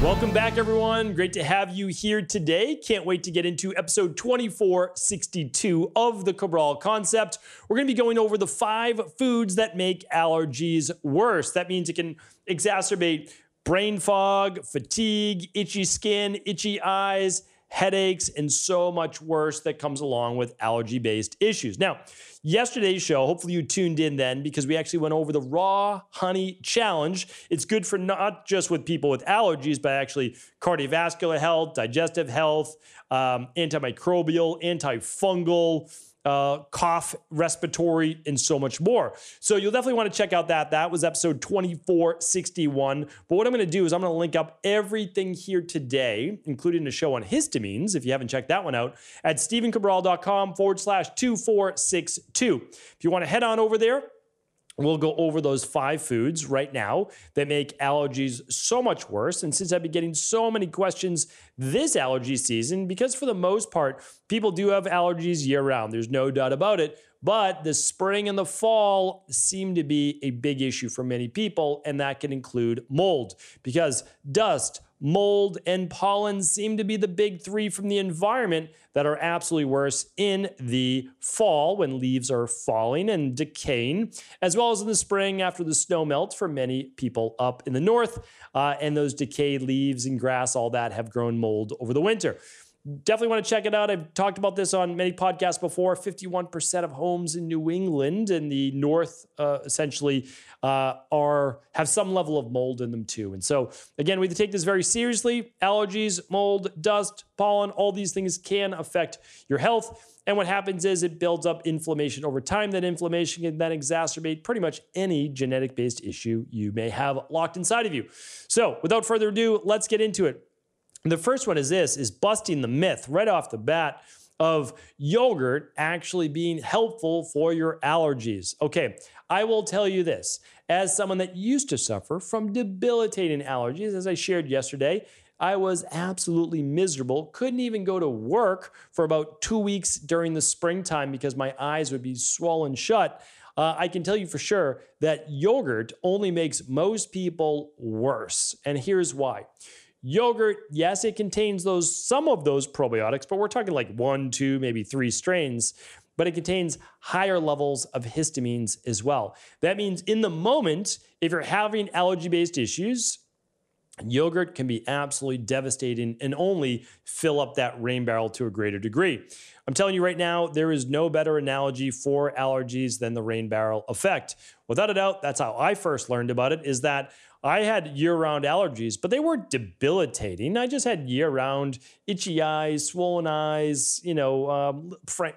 Welcome back, everyone. Great to have you here today. Can't wait to get into episode 2462 of the Cabral concept. We're going to be going over the 5 foods that make allergies worse. That means it can exacerbate brain fog, fatigue, itchy skin, itchy eyes, headaches, and so much worse that comes along with allergy-based issues. Now, yesterday's show, hopefully you tuned in then because we actually went over the raw honey challenge. It's good for not just with people with allergies, but actually cardiovascular health, digestive health, antimicrobial, antifungal, cough, respiratory, and so much more. So you'll definitely want to check out that. That was episode 2461. But what I'm going to do is I'm going to link up everything here today, including the show on histamines, if you haven't checked that one out, at stephencabral.com/2462. If you want to head on over there, we'll go over those 5 foods right now that make allergies so much worse. And since I've been getting so many questions this allergy season, because for the most part, people do have allergies year round, there's no doubt about it. But the spring and the fall seem to be a big issue for many people, and that can include mold, because dust, mold, and pollen seem to be the big 3 from the environment that are absolutely worse in the fall when leaves are falling and decaying, as well as in the spring after the snow melts for many people up in the north, and those decayed leaves and grass, all that have grown mold over the winter. Definitely want to check it out. I've talked about this on many podcasts before. 51% of homes in New England and the north essentially have some level of mold in them too. And so again, we have to take this very seriously. Allergies, mold, dust, pollen, all these things can affect your health. And what happens is it builds up inflammation over time. That inflammation can then exacerbate pretty much any genetic-based issue you may have locked inside of you. So without further ado, let's get into it. The first one is busting the myth right off the bat of yogurt actually being helpful for your allergies. Okay, I will tell you this. As someone that used to suffer from debilitating allergies, as I shared yesterday, I was absolutely miserable. Couldn't even go to work for about 2 weeks during the springtime because my eyes would be swollen shut. I can tell you for sure that yogurt only makes most people worse. And here's why. Yogurt, yes, it contains some of those probiotics, but we're talking like 1, 2, maybe 3 strains, but it contains higher levels of histamines as well. That means in the moment, if you're having allergy-based issues, yogurt can be absolutely devastating and only fill up that rain barrel to a greater degree. I'm telling you right now, there is no better analogy for allergies than the rain barrel effect. Without a doubt, that's how I first learned about it, is that I had year-round allergies, but they weren't debilitating. I just had year-round itchy eyes, swollen eyes,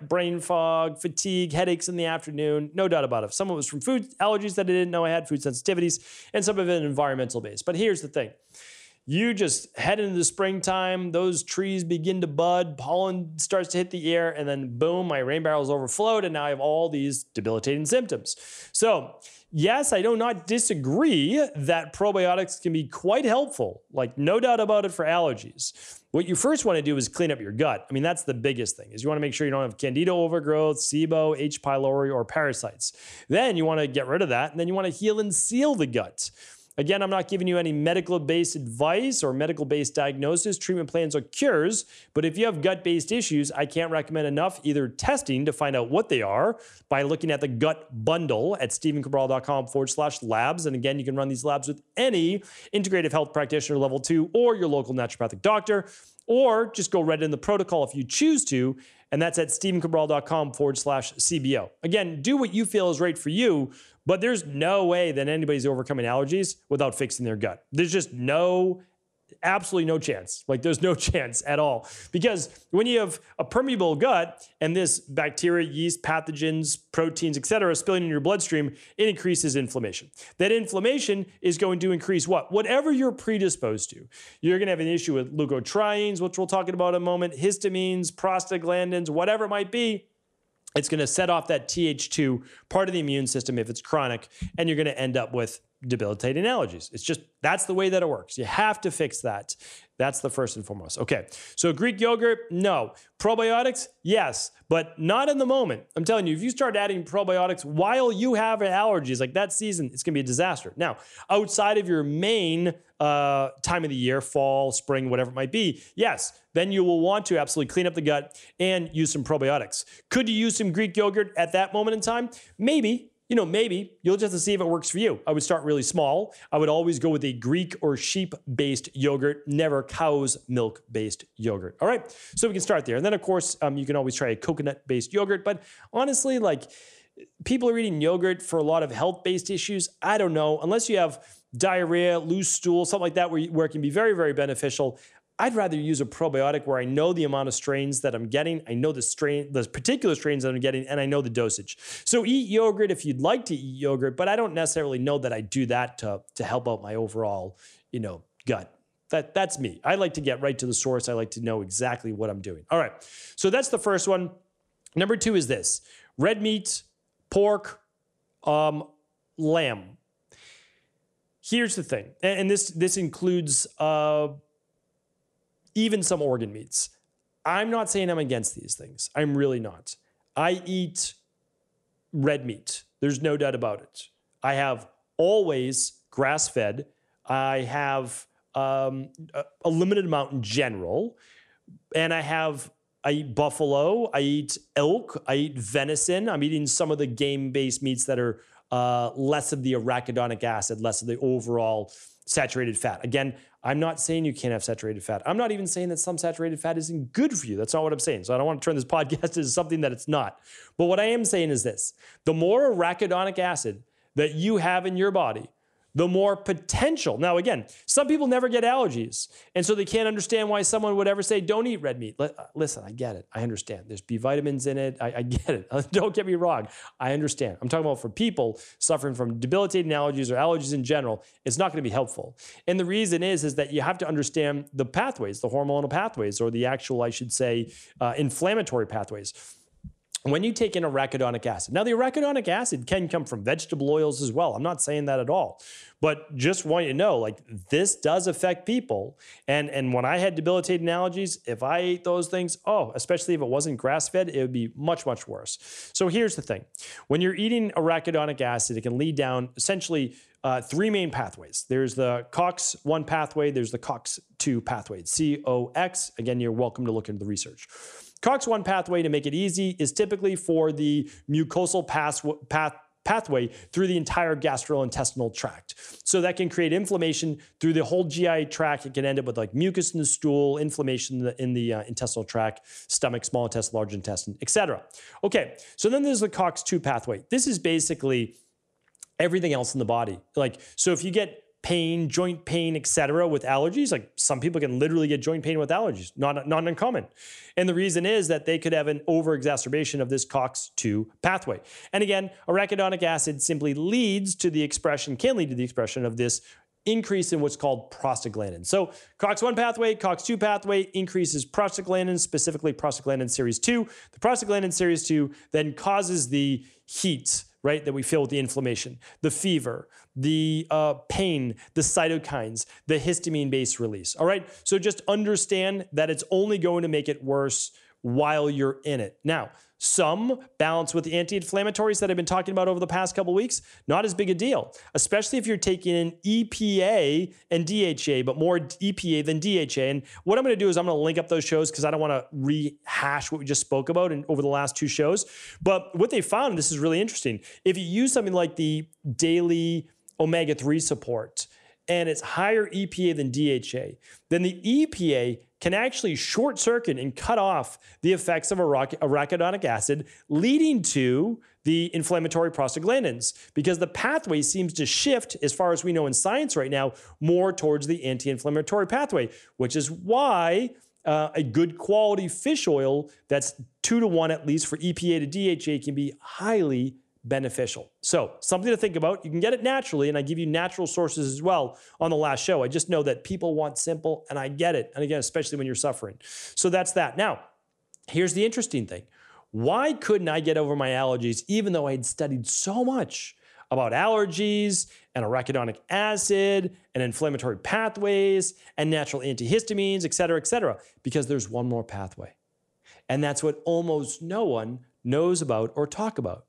brain fog, fatigue, headaches in the afternoon. No doubt about it. Some of it was from food allergies that I didn't know I had, food sensitivities, and some of it environmental based. But here's the thing. You just head into the springtime, those trees begin to bud, pollen starts to hit the air, and then boom, my rain barrel's overflowed, and now I have all these debilitating symptoms. So yes, I do not disagree that probiotics can be quite helpful, like no doubt about it for allergies. What you first want to do is clean up your gut. I mean, that's the biggest thing, is you want to make sure you don't have candida overgrowth, SIBO, H. pylori, or parasites. Then you want to get rid of that, and then you want to heal and seal the gut. Again, I'm not giving you any medical-based advice or medical-based diagnosis, treatment plans, or cures, but if you have gut-based issues, I can't recommend enough either testing to find out what they are by looking at the gut bundle at stephencabral.com/labs. And again, you can run these labs with any integrative health practitioner level 2 or your local naturopathic doctor, or just go right in the protocol if you choose to, and that's at stephencabral.com/CBO. Again, do what you feel is right for you, but there's no way that anybody's overcoming allergies without fixing their gut. There's just absolutely no chance. Like there's no chance at all. Because when you have a permeable gut and this bacteria, yeast, pathogens, proteins, etc., spilling in your bloodstream, it increases inflammation. That inflammation is going to increase what? Whatever you're predisposed to. You're going to have an issue with leukotrienes, which we'll talk about in a moment, histamines, prostaglandins, whatever it might be. It's going to set off that Th2 part of the immune system if it's chronic, and you're going to end up with debilitating allergies. It's just, that's the way that it works. You have to fix that. That's the first and foremost. Okay, so Greek yogurt, no. Probiotics, yes, but not in the moment. I'm telling you, if you start adding probiotics while you have allergies, like that season, it's gonna be a disaster. Now, outside of your main time of the year, fall, spring, whatever it might be, yes, then you will want to absolutely clean up the gut and use some probiotics. Could you use some Greek yogurt at that moment in time? Maybe. You know, maybe. You'll just have to see if it works for you. I would start really small. I would always go with a Greek or sheep-based yogurt, never cow's milk-based yogurt. All right, so we can start there. And then, of course, you can always try a coconut-based yogurt. But honestly, like, people are eating yogurt for a lot of health-based issues. I don't know. Unless you have diarrhea, loose stool, something like that, where it can be very, very beneficial, I'd rather use a probiotic where I know the amount of strains that I'm getting, I know the particular strains that I'm getting, and I know the dosage. So eat yogurt if you'd like to eat yogurt, but I don't necessarily know that I do that to help out my overall, gut. That's me. I like to get right to the source. I like to know exactly what I'm doing. All right, so that's the first one. Number 2 is this: red meat, pork, lamb. Here's the thing, and this includes even some organ meats. I'm not saying I'm against these things. I'm really not. I eat red meat. There's no doubt about it. I have always grass-fed. I have a limited amount in general. And I eat buffalo. I eat elk. I eat venison. I'm eating some of the game-based meats that are less of the arachidonic acid, less of the overall saturated fat. Again, I'm not saying you can't have saturated fat. I'm not even saying that some saturated fat isn't good for you. That's not what I'm saying. So I don't want to turn this podcast into something that it's not. But what I am saying is this: the more arachidonic acid that you have in your body, the more potential. Now, again, some people never get allergies, and so they can't understand why someone would ever say, don't eat red meat. Listen, I get it. I understand. There's B vitamins in it. I get it. Don't get me wrong. I understand. I'm talking about for people suffering from debilitating allergies or allergies in general, it's not going to be helpful. And the reason is that you have to understand the pathways, the hormonal pathways, or the actual, I should say, inflammatory pathways. When you take in arachidonic acid. Now, the arachidonic acid can come from vegetable oils as well. I'm not saying that at all. But just want you to know, like, this does affect people. And when I had debilitating allergies, if I ate those things, especially if it wasn't grass-fed, it would be much, much worse. So here's the thing. When you're eating arachidonic acid, it can lead down essentially 3 main pathways. There's the COX-1 pathway. There's the COX-2 pathway. COX. Again, you're welcome to look into the research. COX-1 pathway, to make it easy, is typically for the mucosal pathway through the entire gastrointestinal tract. So that can create inflammation through the whole GI tract. It can end up with like mucus in the stool, inflammation in the intestinal tract, stomach, small intestine, large intestine, etc. Okay, so then there's the COX-2 pathway. This is basically everything else in the body. Like, so if you get pain, joint pain, etc. with allergies, like some people can literally get joint pain with allergies, not uncommon. And the reason is that they could have an over-exacerbation of this COX-2 pathway. And again, arachidonic acid simply can lead to the expression of this increase in what's called prostaglandin. So COX-1 pathway, COX-2 pathway increases prostaglandin, specifically prostaglandin series 2. The prostaglandin series 2 then causes the heat, right, that we feel with the inflammation, the fever, the pain, the cytokines, the histamine-based release. All right, so just understand that it's only going to make it worse while you're in it. Now, some balance with the anti-inflammatories that I've been talking about over the past couple of weeks, not as big a deal, especially if you're taking in EPA and DHA, but more EPA than DHA. And what I'm going to do is I'm going to link up those shows because I don't want to rehash what we just spoke about over the last 2 shows. But what they found, and this is really interesting, if you use something like the daily omega-3 support and it's higher EPA than DHA, then the EPA can actually short circuit and cut off the effects of arachidonic acid, leading to the inflammatory prostaglandins, because the pathway seems to shift, as far as we know in science right now, more towards the anti-inflammatory pathway, which is why a good quality fish oil that's 2-to-1 at least for EPA to DHA can be highly beneficial. So something to think about. You can get it naturally, and I give you natural sources as well on the last show. I just know that people want simple, and I get it. And again, especially when you're suffering. So that's that. Now, here's the interesting thing. Why couldn't I get over my allergies even though I had studied so much about allergies and arachidonic acid and inflammatory pathways and natural antihistamines, et cetera, because there's one more pathway. And that's what almost no one knows about or talks about.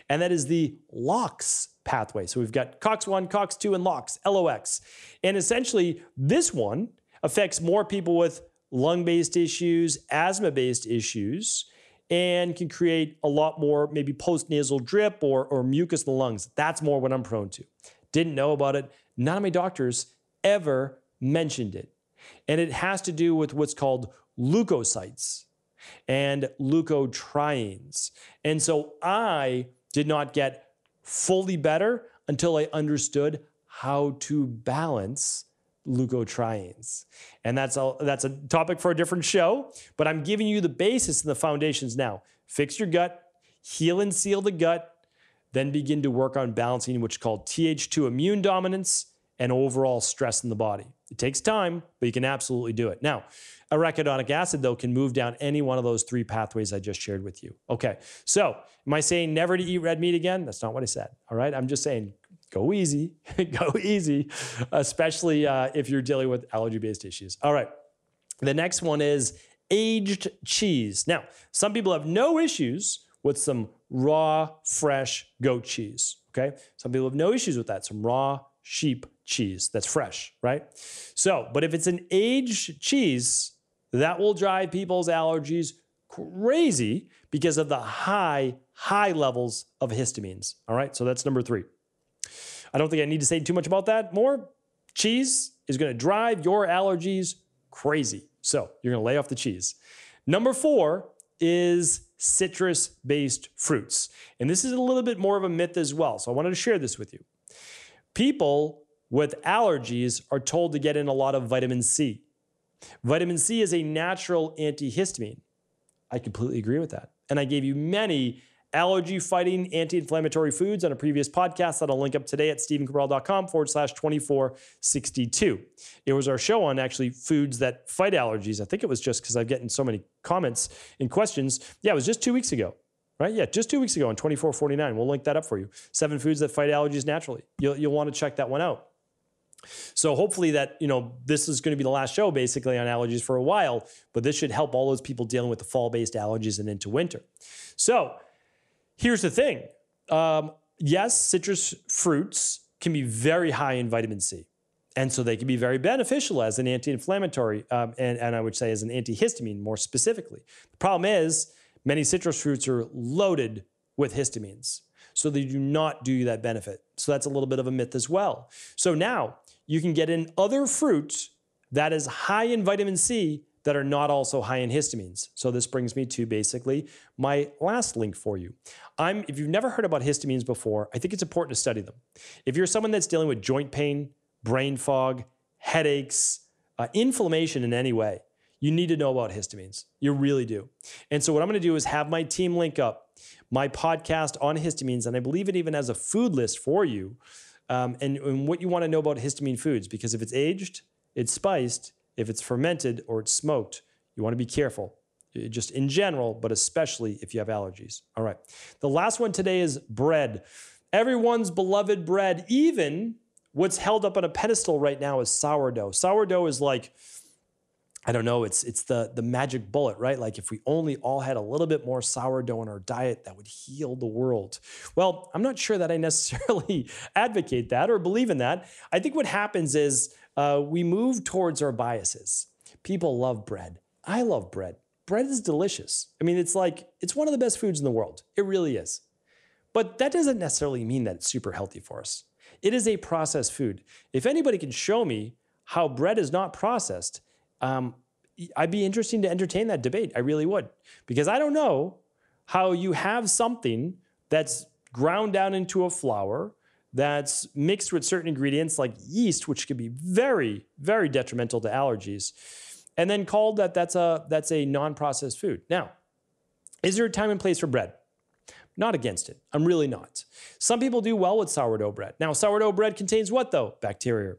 And that is the LOX pathway. So we've got COX-1, COX-2, and LOX, LOX. And essentially, this one affects more people with lung-based issues, asthma-based issues, and can create a lot more maybe post-nasal drip or mucus in the lungs. That's more what I'm prone to. Didn't know about it. None of my doctors ever mentioned it. And it has to do with what's called leukocytes and leukotrienes. And so I did not get fully better until I understood how to balance leukotrienes. And that's a topic for a different show, but I'm giving you the basis and the foundations now. Fix your gut, heal and seal the gut, then begin to work on balancing what's called Th2 immune dominance and overall stress in the body. It takes time, but you can absolutely do it. Now, arachidonic acid, though, can move down any one of those three pathways I just shared with you. Okay, so am I saying never to eat red meat again? That's not what I said, all right? I'm just saying go easy, go easy, especially if you're dealing with allergy-based issues. All right, the next one is aged cheese. Now, some people have no issues with some raw, fresh goat cheese, okay? Some people have no issues with that, some raw sheep cheese that's fresh, right? So, but if it's an aged cheese, that will drive people's allergies crazy because of the high levels of histamines, all right? So that's number 3. I don't think I need to say too much about that more. Cheese is going to drive your allergies crazy. So you're going to lay off the cheese. Number 4 is citrus-based fruits. And this is a little bit more of a myth as well. So I wanted to share this with you. People with allergies are told to get in a lot of vitamin C. Vitamin C is a natural antihistamine. I completely agree with that. And I gave you many allergy-fighting anti-inflammatory foods on a previous podcast that I'll link up today at stephencabral.com/2462. It was our show on actually foods that fight allergies. I think it was just because I'm getting so many comments and questions. Yeah, it was just 2 weeks ago, right? Yeah, just 2 weeks ago on 2449. We'll link that up for you. 7 foods that fight allergies naturally. You'll want to check that one out. So hopefully that, this is going to be the last show basically on allergies for a while, but this should help all those people dealing with the fall-based allergies and into winter. So here's the thing. Yes, citrus fruits can be very high in vitamin C. And so they can be very beneficial as an anti-inflammatory and I would say as an antihistamine more specifically. The problem is many citrus fruits are loaded with histamines. So they do not do you that benefit. So that's a little bit of a myth as well. So now you can get in other fruits that is high in vitamin C that are not also high in histamines. So this brings me to basically my last link for you. If you've never heard about histamines before, I think it's important to study them. If you're someone that's dealing with joint pain, brain fog, headaches, inflammation in any way, you need to know about histamines. You really do. And so what I'm going to do is have my team link up my podcast on histamines, and I believe it even has a food list for you and what you want to know about histamine foods, because if it's aged, it's spiced, if it's fermented or it's smoked, you want to be careful, just in general, but especially if you have allergies. All right. The last one today is bread. Everyone's beloved bread, even what's held up on a pedestal right now is sourdough. Sourdough is like, I don't know, it's the magic bullet, right? Like if we only all had a little bit more sourdough in our diet, that would heal the world. Well, I'm not sure that I necessarily advocate that or believe in that. I think what happens is we move towards our biases. People love bread. I love bread. Bread is delicious. I mean, it's one of the best foods in the world. It really is. But that doesn't necessarily mean that it's super healthy for us. It is a processed food. If anybody can show me how bread is not processed, I'd be interested to entertain that debate. I really would. Because I don't know how you have something that's ground down into a flour, that's mixed with certain ingredients like yeast, which can be very, very detrimental to allergies, and then called that's a non-processed food. Now, is there a time and place for bread? Not against it. I'm really not. Some people do well with sourdough bread. Now, sourdough bread contains what though? Bacteria,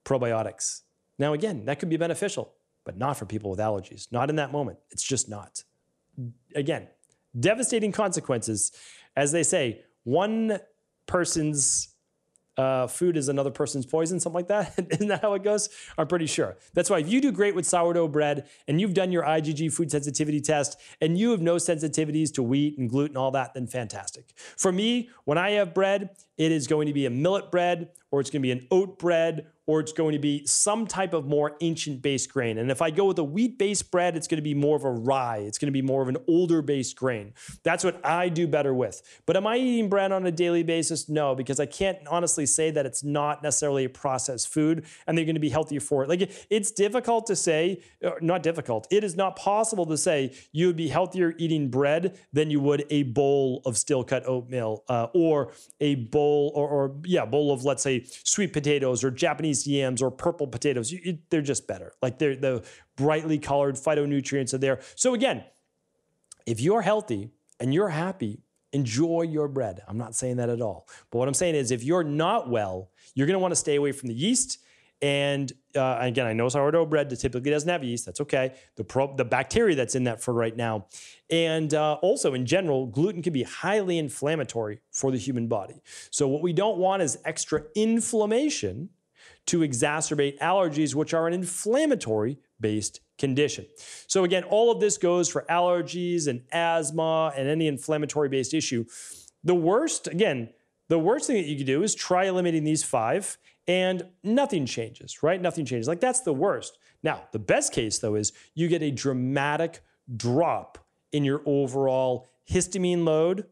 probiotics. Now, again, that could be beneficial, but not for people with allergies. Not in that moment. It's just not. Again, devastating consequences. As they say, one person's food is another person's poison, something like that. Isn't that how it goes? I'm pretty sure. That's why if you do great with sourdough bread and you've done your IgG food sensitivity test and you have no sensitivities to wheat and gluten, all that, then fantastic. For me, when I have bread, it is going to be a millet bread, or it's going to be an oat bread, or it's going to be some type of more ancient-based grain. And if I go with a wheat-based bread, it's going to be more of a rye. It's going to be more of an older-based grain. That's what I do better with. But am I eating bread on a daily basis? No, because I can't honestly say that it's not necessarily a processed food and they're going to be healthier for it. Like, it's difficult to say, not difficult, it is not possible to say you would be healthier eating bread than you would a bowl of steel-cut oatmeal or a bowl bowl of, let's say, sweet potatoes or Japanese yams or purple potatoes. They're just better. Like, the brightly colored phytonutrients are there. So again, if you're healthy and you're happy, enjoy your bread. I'm not saying that at all. But what I'm saying is if you're not well, you're going to want to stay away from the yeast. And again, I know sourdough bread typically doesn't have yeast. That's okay. The bacteria that's in that for right now. And also in general, gluten can be highly inflammatory for the human body. So what we don't want is extra inflammation to exacerbate allergies, which are an inflammatory-based condition. So again, all of this goes for allergies and asthma and any inflammatory-based issue. The worst thing that you could do is try eliminating these 5 and nothing changes, right? Nothing changes. Like, that's the worst. Now, the best case, though, is you get a dramatic drop in your overall histamine load,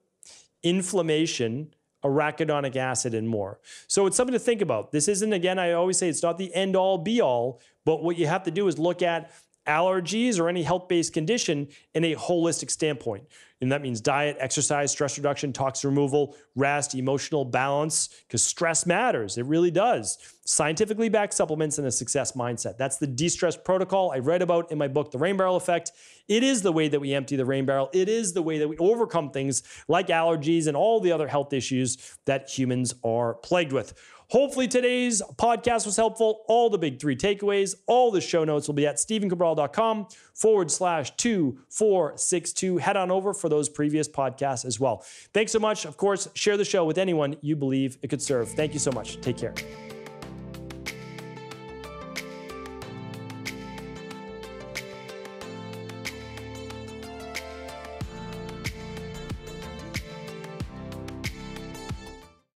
inflammation, arachidonic acid, and more. So it's something to think about. This isn't, again, I always say it's not the end all be all, but what you have to do is look at allergies or any health-based condition in a holistic standpoint. And that means diet, exercise, stress reduction, toxin removal, rest, emotional balance, because stress matters. It really does. Scientifically backed supplements and a success mindset. That's the de-stress protocol I read about in my book, The Rain Barrel Effect. It is the way that we empty the rain barrel. It is the way that we overcome things like allergies and all the other health issues that humans are plagued with. Hopefully today's podcast was helpful. All the big 3 takeaways, all the show notes will be at stephencabral.com/2462. Head on over for those previous podcasts as well. Thanks so much. Of course, share the show with anyone you believe it could serve. Thank you so much. Take care.